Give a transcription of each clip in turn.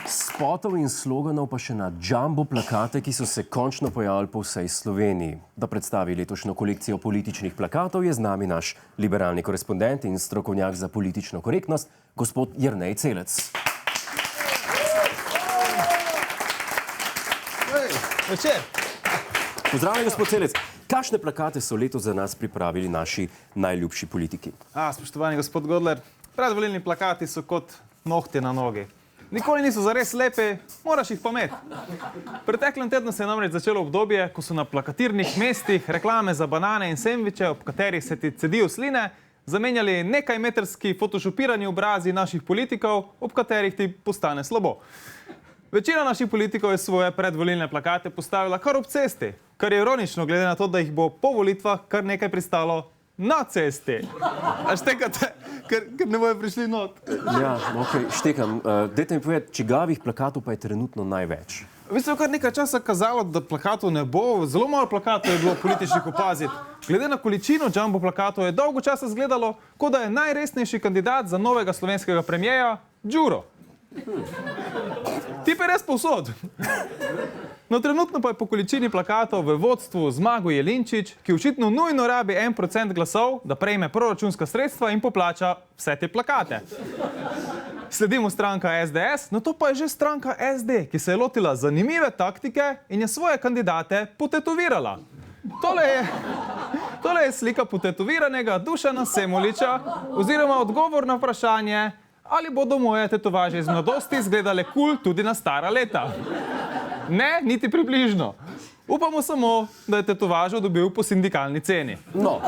Spotov in sloganov pa še na jumbo plakate, ki so se končno pojavili po vsej Sloveniji. Da predstavi letošnjo kolekcijo političnih plakatov, je z nami naš liberalni korespondent in strokovnjak za politično korektnost, gospod Jernej Celec. Večer. Pozdravljen, gospod Celec. Kakšne plakate so letos za nas pripravili naši najljubši politiki? Spoštovani gospod Godler, predvolilni plakati so kot nohti na nogi. Nikoli niso zares lepe, moraš jih pa imeti. V preteklem tednu se je namreč začelo obdobje, ko so na plakatirnih mestih reklame za banane in sendviče, ob katerih se ti cedijo sline, zamenjali nekajmetrski fotošopirani obrazi naših politikov, ob katerih ti postane slabo. Večina naših politikov je svoje predvolilne plakate postavila kar ob cesti, kar je ironično, glede na to, da jih bo po volitvah kar nekaj pristalo na cesti. A štekate, ker ne bojo prišli not. Ja, okej, štekam. Dajte mi povedati, čigavih plakatov pa je trenutno največ? Vi ste kar nekaj časa kazalo, da plakatov ne bo, zelo malo plakatov je bilo političnih opaziti. Glede na količino jumbo plakatov je dolgo časa izgledalo, kot da je najresnejši kandidat za novega slovenskega premijeja Đuro. Tip je res povsod. No, trenutno pa je po količini plakatov v vodstvu Zmago Jelinčič, ki očitno nujno rabi 1% glasov, da prejme proračunska sredstva in poplača vse te plakate. Sledimo stranka SDS, no to pa je že stranka SD, ki se je lotila zanimive taktike in je svoje kandidate potetovirala. Tole je slika potetoviranega Dušana Semoliča oziroma odgovor na vprašanje, ali bodo moje tetovaže iz mladosti izgledale kul tudi na stara leta. Ne, niti približno. Upamo samo, da je tetovažo dobil po sindikalni ceni. No,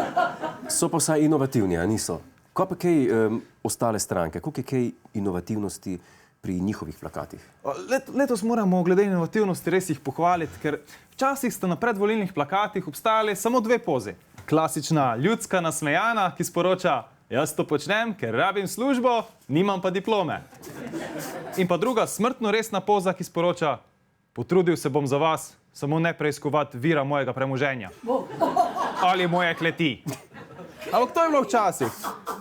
so pa vsaj inovativni, a niso? Kaj pa kaj ostale stranke? Koliko je kaj inovativnosti pri njihovih plakatih? Letos moramo glede inovativnosti res jih pohvaliti, ker včasih sta na predvolilnih plakatih obstajali samo dve pozi. Klasična ljudska nasmejana, ki sporoča: jaz to počnem, ker rabim službo, nimam pa diplome. In pa druga smrtno resna poza, ki sporoča: potrudil se bom za vas, samo ne preiskovati vira mojega premoženja. Ali moje kleti. Ampak to je bilo včasih.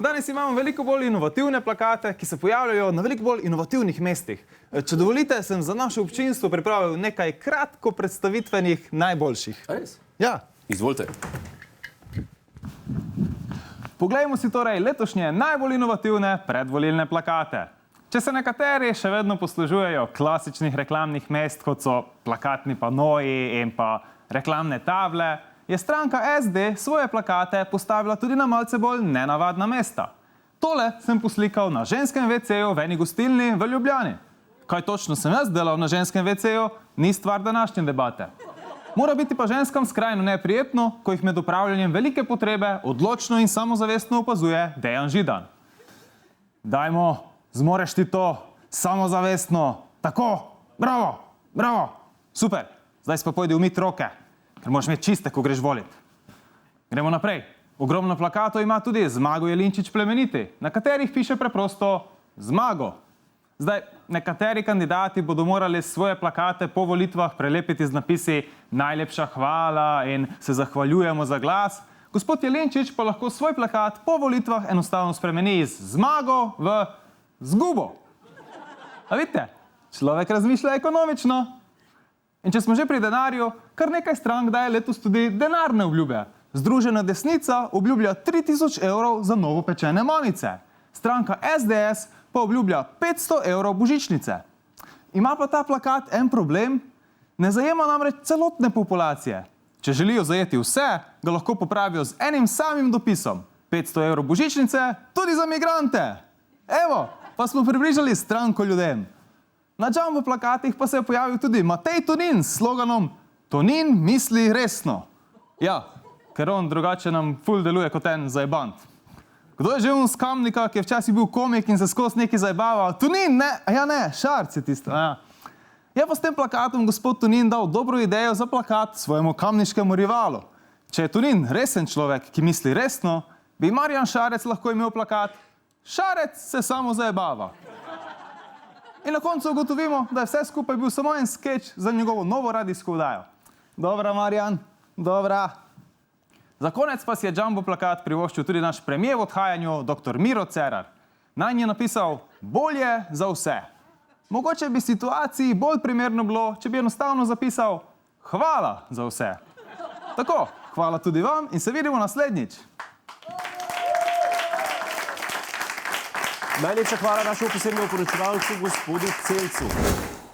Danes imamo veliko bolj inovativne plakate, ki se pojavljajo na veliko bolj inovativnih mestih. Če dovolite, sem za naše občinstvo pripravil nekaj kratko predstavitvenih najboljših. A res? Ja. Izvolite. Poglejmo si torej letošnje najbolj inovativne predvolilne plakate. Če se nekateri še vedno poslužujejo klasičnih reklamnih mest, kot so plakatni panoji in pa reklamne table, je stranka SD svoje plakate postavila tudi na malce bolj nenavadna mesta. Tole sem poslikal na ženskem WC-ju v eni gostilni v Ljubljani. Kaj točno sem jaz delal na ženskem WC-ju, ni stvar današnje debate. Mora biti pa ženskam skrajno neprijetno, ko jih med opravljanjem velike potrebe odločno in samozavestno opazuje Dejan Židan. Dajmo, zmoreš ti to, samozavestno, tako, bravo, bravo, super, zdaj pa pojdi umit roke, ker moraš imeti čiste, ko greš volit. Gremo naprej. Ogromno plakatov ima tudi Zmago Jelinčič plemeniti, na katerih piše preprosto Zmago. Zdaj, nekateri kandidati bodo morali svoje plakate po volitvah prelepiti z napisi najlepša hvala in se zahvaljujemo za glas. Gospod Jelinčič pa lahko svoj plakat po volitvah enostavno spremeni iz Zmago v Zgubo. A vidite, človek razmišlja ekonomično. In če smo že pri denarju, kar nekaj strank daje letos tudi denarne obljube. Združena desnica obljublja 3000 evrov za novopečene mamice. Stranka SDS pa obljublja 500 evrov božičnice. Ima pa ta plakat en problem, ne zajema namreč celotne populacije. Če želijo zajeti vse, ga lahko popravijo z enim samim dopisom. 500 evrov božičnice tudi za migrante. Evo, pa smo približali stranko ljudem. Na jumbo plakatih pa se je pojavil tudi Matej Tonin s sloganom Tonin misli resno. Ja, ker on drugače nam ful deluje kot en zajebant. Kdo je že on z Kamnika, ki je včasih bil komik in se skozi nekaj zajebaval? Tonin, ne? Ja ne, Šarc je tisto. Ja. Je pa s tem plakatom gospod Tonin dal dobro idejo za plakat svojemu kamniškemu rivalu. Če je Tonin resen človek, ki misli resno, bi Marjan Šarec lahko imel plakat Šarec se samo zajebava. In na koncu ugotovimo, da je vse skupaj bil samo en skeč za njegovo novo radijsko oddajo. Dobra, Marjan, dobra. Za konec pa si je jumbo plakat privoščil tudi naš premijer v odhajanju, dr. Miro Cerar. Nanj je napisal bolje za vse. Mogoče bi situaciji bolj primerno bilo, če bi enostavno zapisal hvala za vse. Tako, hvala tudi vam in se vidimo naslednjič. Najlepša hvala našemu posebnemu poročevalcu, gospodu Celcu.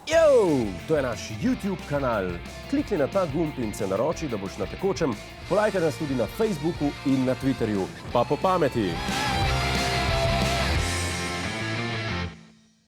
Yo! To je naš YouTube kanal. Klikni na ta gumb in se naroči, da boš na tekočem. Polajkaj nas tudi na Facebooku in na Twitterju. Pa po pameti!